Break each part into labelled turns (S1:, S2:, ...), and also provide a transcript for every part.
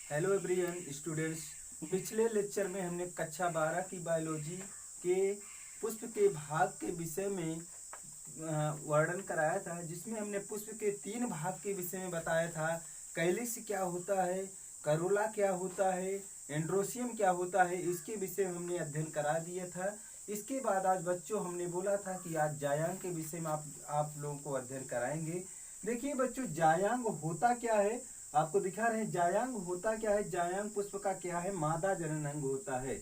S1: Hello everyone students. पिछले lecture में हमने कक्षा 12 की बायोलॉजी के पुष्प के भाग के विषय में वर्णन कराया था, जिसमें हमने पुष्प के 3 भाग के विषय में बताया था। कैलिक्स क्या होता है, करोला क्या होता है, एंड्रोसियम क्या होता है, इसके विषय में हमने अध्ययन करा दिया था। इसके बाद आज बच्चों हमने बोला था कि आज जायांग के विषय में आप लोगों को अध्ययन कराएंगे। देखिए बच्चों, जायांग होता क्या है, आपको दिखा रहे हैं। जायांग होता क्या है, जायांग पुष्प का क्या है, मादा जनन अंग होता है।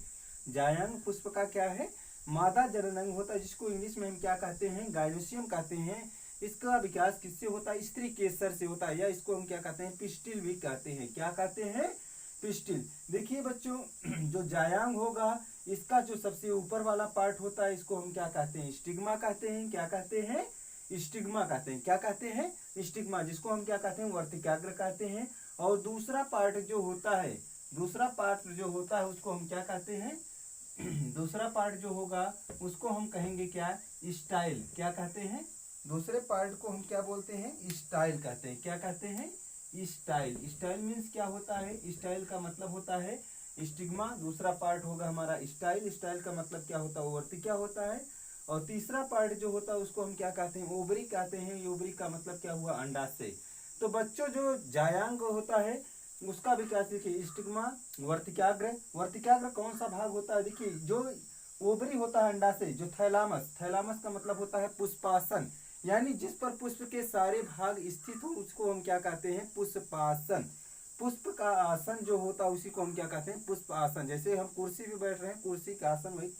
S1: जायांग पुष्प का क्या है, मादा जनन अंग होता है, जिसको इंग्लिश में हम क्या कहते हैं, गाइनोसियम कहते हैं। इसका विकास किससे होता है, स्त्री केसर से होता है, या इसको हम क्या कहते हैं, पिस्टिल भी कहते हैं। क्या कहते हैं, पिस्टिल। देखिए बच्चों, जो जायांग होगा, इसका जो सबसे ऊपर वाला पार्ट होता है, इसको हम क्या कहते हैं, स्टिग्मा कहते हैं। क्या कहते हैं, स्टिग्मा कहते हैं। क्या कहते हैं, स्टिग्मा, जिसको हम क्या कहते हैं, वर्तिकाग्र कहते हैं। और दूसरा पार्ट जो होता है, दूसरा पार्ट जो होता है उसको हम क्या कहते हैं, दूसरा पार्ट जो होगा उसको हम कहेंगे क्या, स्टाइल। क्या कहते हैं, दूसरे पार्ट को हम क्या बोलते हैं, स्टाइल कहते हैं। क्या कहते हैं, स्टाइल। स्टाइल मीन्स क्या होता है, स्टाइल का मतलब होता है स्टिग्मा, दूसरा पार्ट होगा हमारा स्टाइल। स्टाइल का मतलब क्या होता है, वर्तिका होता है। और तीसरा पार्ट जो होता है उसको हम क्या कहते हैं, ओवरी कहते हैं। ओवरी का मतलब क्या हुआ, अंडाशय। तो बच्चों, जो जायांग होता है उसका विकास देखिए, स्टिग्मा, वर्तिकाग्र। वर्तिकाग्र कौन सा भाग होता है, देखिए जो ओवरी होता है अंडाशय, जो थैलामस, थैलामस का मतलब होता है पुष्पासन, यानी जिस पर पुष्प के सारे भाग स्थित हो उसको हम क्या कहते हैं, पुष्पासन। पुष्प का आसन जो होता है उसी को हम क्या कहते हैं, पुष्प आसन। जैसे हम कुर्सी पे बैठ रहे हैं, कुर्सी का आसन वही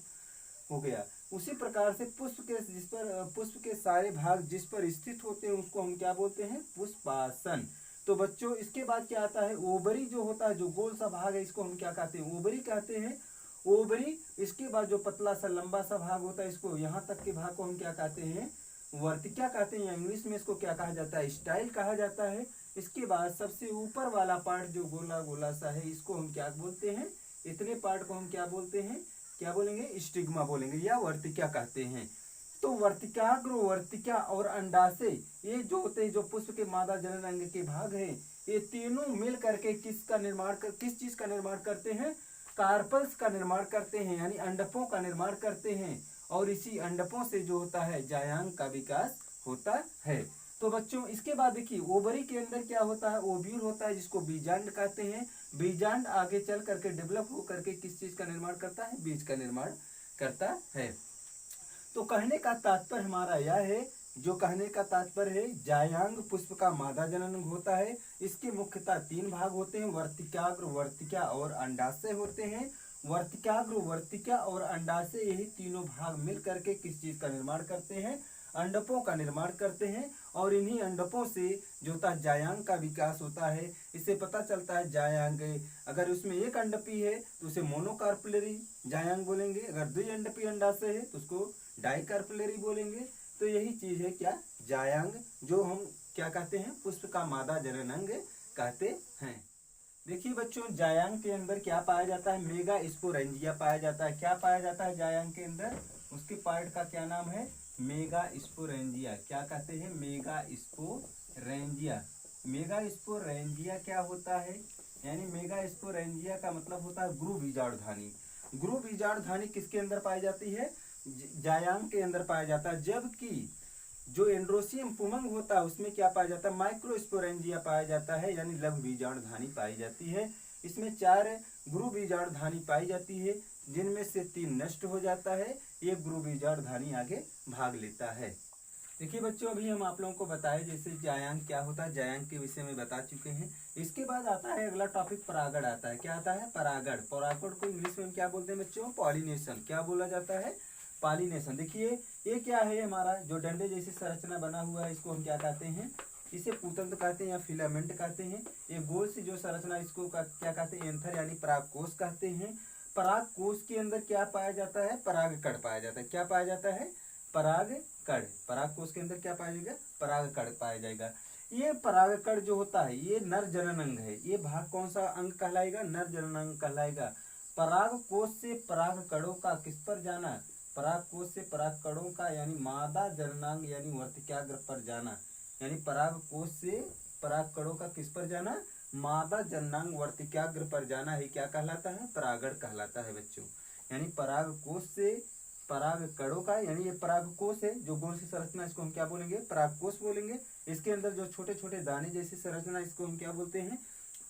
S1: हो गया। उसी प्रकार से पुष्प के जिस पर पुष्प के सारे भाग जिस पर स्थित होते हैं उसको हम क्या बोलते हैं, पुष्पासन। तो बच्चों, इसके बाद क्या आता है, ओवरी जो होता है, जो गोल सा भाग है, इसको हम क्या कहते हैं, ओवरी कहते हैं। ओवरी। इसके बाद जो पतला सा लंबा सा भाग होता है, इसको यहाँ तक के भाग को हम क्या कहते हैं, वर्तिका कहते हैं। इंग्लिश में इसको क्या कहा जाता है, स्टाइल कहा जाता है। इसके बाद सबसे ऊपर वाला पार्ट जो गोला गोला सा है, इसको हम क्या बोलते हैं, इतने पार्ट को हम क्या बोलते हैं, क्या बोलेंगे, स्टिग्मा बोलेंगे या वर्तिका कहते हैं। तो वर्तिकाग्र, वर्तिका और अंडाशय, ये जो होते हैं, जो पुष्प के मादा जनन अंग के भाग हैं, ये तीनों मिल करके किसका निर्माण किस चीज का निर्माण करते हैं, कार्पल्स का निर्माण करते हैं, यानी अंडकों का निर्माण करते हैं। और इसी अंडकों से जो होता है, जायांग का विकास होता है। तो बच्चों, इसके बाद देखिए, ओवरी के अंदर क्या होता है, ओव्यूल होता है, जिसको बीजांड कहते हैं। बीजांड आगे चल करके डेवलप हो करके किस चीज का निर्माण करता है, बीज का निर्माण करता है। तो कहने का तात्पर्य हमारा यह है, जो कहने का तात्पर्य है, जायांग पुष्प का मादा जनन होता है। इसके मुख्यतः 3 भाग होते हैं, वर्तिकाग्र, वर्तिका और अंडाशय होते हैं। वर्तिकाग्र, वर्तिका और अंडाशय, यही तीनों भाग मिल करके किस चीज का निर्माण करते हैं, अंडकों का निर्माण करते हैं। और इन्हीं अंडकों से जो होता है, जायांग का विकास होता है। इससे पता चलता है जायांग, अगर उसमें एक अंडपी है तो उसे मोनोकार्पुलरी जायांग बोलेंगे, अगर 2 अंडपी अंडाशय है तो उसको डाइकार्पुलरी बोलेंगे। तो यही चीज है क्या, जायांग, जो हम क्या कहते हैं, पुष्प का मादा जनन अंग कहते हैं। देखिए बच्चों, जायांग के अंदर क्या पाया जाता है, मेगा स्पोरेंजिया पाया जाता है। क्या पाया जाता है जायांग के अंदर, उसके पार्ट का क्या नाम है, मेगा स्पोरेंजिया। क्या कहते हैं, मेगा स्पोरेंजिया। मेगा स्पोरेंजिया क्या होता है, यानी मेगा स्पोरेंजिया का मतलब होता है गुरु बीजाणुधानी। गुरु बीजाणुधानी किसके अंदर पाई जाती है, जायांग के अंदर पाया जाता है। जबकि जो एंड्रोसियम पुमंग होता है उसमें क्या पाया जाता है, माइक्रोस्पोरेंजिया पाया जाता है, यानी लघु बीजाणुधानी पाई जाती है। इसमें 4 गुरु बीजाणुधानी पाई जाती है, जिनमें से 3 नष्ट हो जाता है, एक गुरु बीजाणुधानी आगे भाग लेता है। देखिए बच्चों, अभी हम आप लोगों को बताए जैसे जायांग क्या होता है, जायांग के विषय में बता चुके हैं। इसके बाद आता है अगला टॉपिक, परागण आता है। क्या आता है, परागण। परागण को इंग्लिश में क्या बोलते हैं बच्चों, पॉलिनेशन। क्या बोला जाता है, पॉलिनेशन। देखिए, ये क्या है, हमारा जो डंडे जैसी संरचना बना हुआ है, इसको हम क्या कहते हैं, इसे पूतंत्र कहते हैं या फिलामेंट कहते हैं। ये गोल सी जो संरचना, इसको क्या कहते हैं, एंथर यानी परागकोश कहते हैं। परागकोश के अंदर क्या पाया जाता है, परागकण पाया जाता है। क्या पाया जाता है, परागकण। परागकोश के अंदर क्या पाया जाएगा, परागकण पाया जाएगा। ये परागकण जो होता है, ये नर जनन अंग है। ये भाग कौन सा अंग कहलाएगा, नर जनन अंग कहलाएगा। परागकोश से परागकणों का किस पर जाना, परागकोश से परागकणों का यानी मादा जननांग यानी वर्तिकाग्र पर जाना, यानी परागकोश से परागकणों का किस पर जाना, मादा जननांग वर्तिकाग्र पर जाना ही क्या कहलाता है? परागण कहलाता है बच्चों। यानी पराग कोश से पराग कणों का, यानी ये पराग कोश है जो गोल सी संरचना, इसको हम क्या बोलेंगे? पराग कोश बोलेंगे। इसके अंदर जो छोटे छोटे दाने जैसी संरचना, इसको हम क्या बोलते हैं?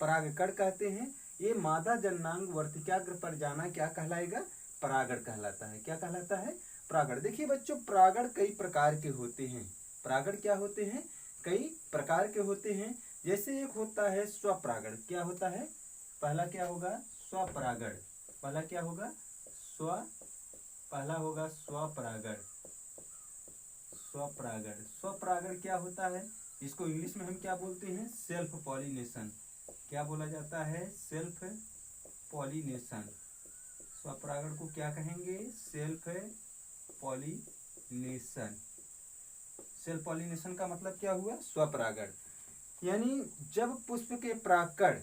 S1: पराग कण कहते हैं। ये मादा जननांग वर्तिकाग्र पर जाना क्या कहलाएगा? परागण कहलाता है। क्या कहलाता है? परागण। देखिए बच्चों, परागण कई प्रकार के होते हैं। परागण क्या होते हैं? कई प्रकार के होते हैं। जैसे एक होता है स्वपरागण। क्या होता है? पहला क्या होगा? स्वपरागण। पहला क्या होगा? पहला होगा स्वपरागण। स्वपरागण। स्वपरागण क्या होता है? इसको इंग्लिश में हम क्या बोलते हैं? Self pollination. क्या बोला जाता है? Self pollination. स्वपरागण को क्या कहेंगे? Self pollination. सेल्फ पॉलिनेशन का मतलब क्या हुआ? स्वपरागण। यानी जब पुष्प के परागकण,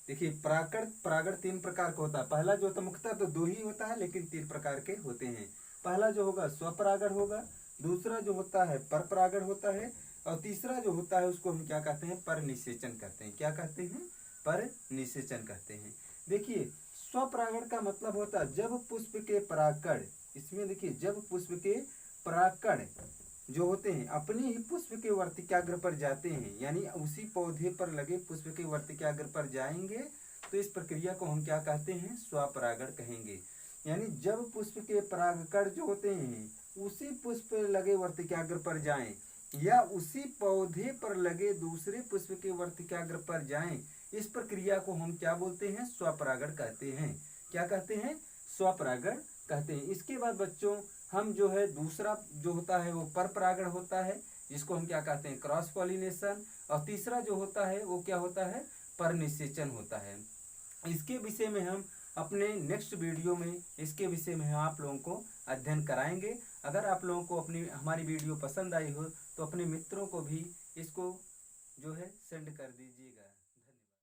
S1: देखिए परागण 3 प्रकार का होता है। पहला जो होता है, मुख्यतः तो 2 ही होता है, लेकिन 3 प्रकार के होते हैं। पहला जो होगा स्वपरागण होगा, दूसरा जो होता है परपरागण होता है, और तीसरा जो होता है उसको हम क्या कहते हैं? परनिषेचन कहते हैं। क्या कहते हैं? परनिषेचन कहते हैं। देखिए स्वपरागण का मतलब होता है जब पुष्प के परागकण, इसमें देखिए जब पुष्प के परागकण जो होते हैं अपने ही पुष्प के वर्तिकाग्र पर जाते हैं, यानी उसी पौधे पर लगे पुष्प के वर्तिकाग्र पर जाएंगे, तो इस प्रक्रिया को हम क्या कहते हैं? स्वपरागण कहेंगे। यानी जब पुष्प के परागकण जो होते हैं उसी पुष्प पर लगे वर्तिकाग्र पर जाएं, या उसी पौधे पर लगे दूसरे पुष्प के वर्तिकाग्र पर जाएं, इस प्रक्रिया को हम क्या बोलते हैं? स्वपरागण कहते हैं। क्या कहते हैं? स्वपरागण कहते हैं। इसके बाद बच्चों हम जो है दूसरा जो होता है वो परपरागण होता है, जिसको हम क्या कहते हैं? Cross pollination. और तीसरा जो होता है वो क्या होता है? परनिषेचन होता है। इसके विषय में हम अपने नेक्स्ट वीडियो में इसके विषय में आप लोगों को अध्ययन कराएंगे। अगर आप लोगों को अपनी हमारी वीडियो पसंद आई हो तो अपने मित्रों को भी इसको जो है सेंड कर दीजिएगा।